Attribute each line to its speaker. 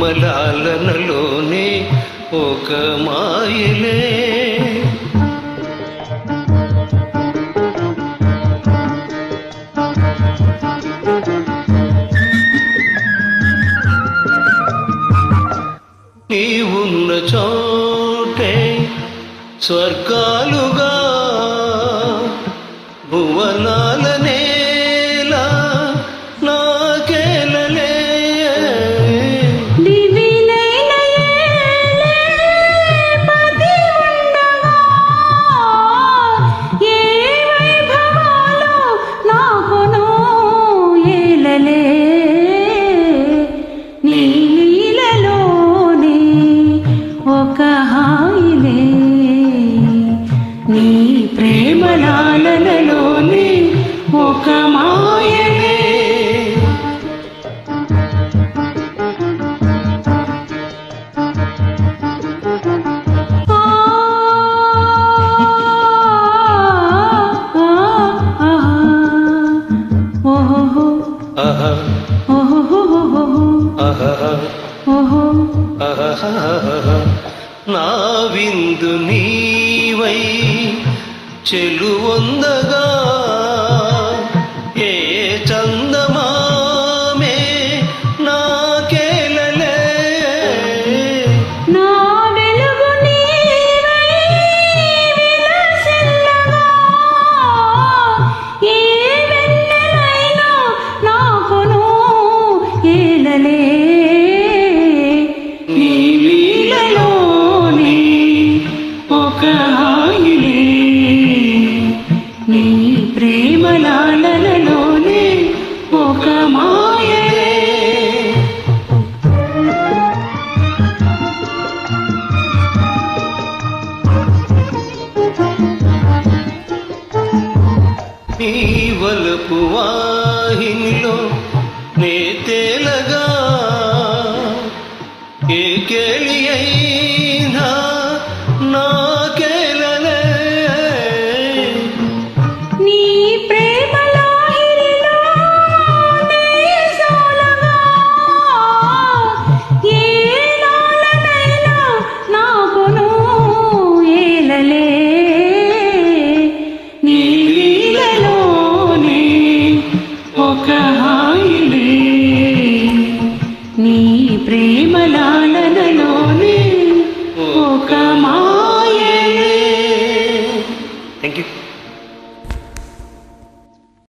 Speaker 1: ప్రేమలాలనలోనే ఒక మాయలే. నీవున్న చోటే స్వర్గాలుగా భువనాల నేలా నాకేలలే.
Speaker 2: నీ ప్రేమలాలనలోనే ఒక మాయలే.
Speaker 1: నా విందు నీవై చెలువొందగా ఏ చందమామే నాకేలలే.
Speaker 2: నా వెలుగు నీవై విలసిల్లగా ఏ వెన్నెలైనా నాకును ఏలలే. నీ లీలలోనే ఒక హాయిలే. నీ ప్రేమలాలనలోనే ఒక మాయలే.
Speaker 1: నీ వలపు వాహినిలో నే తేలగా ఏ కేళి అయినా నాకేలలే.
Speaker 2: నీ ప్రేమలాహిరిలో నే సోలగా ఏ లాలనైనా నాకును ఏలలే. నీ లీలలోనే ఒక హాయిలే. నీ ప్రేమలాలనలోనే ఒక మాయే.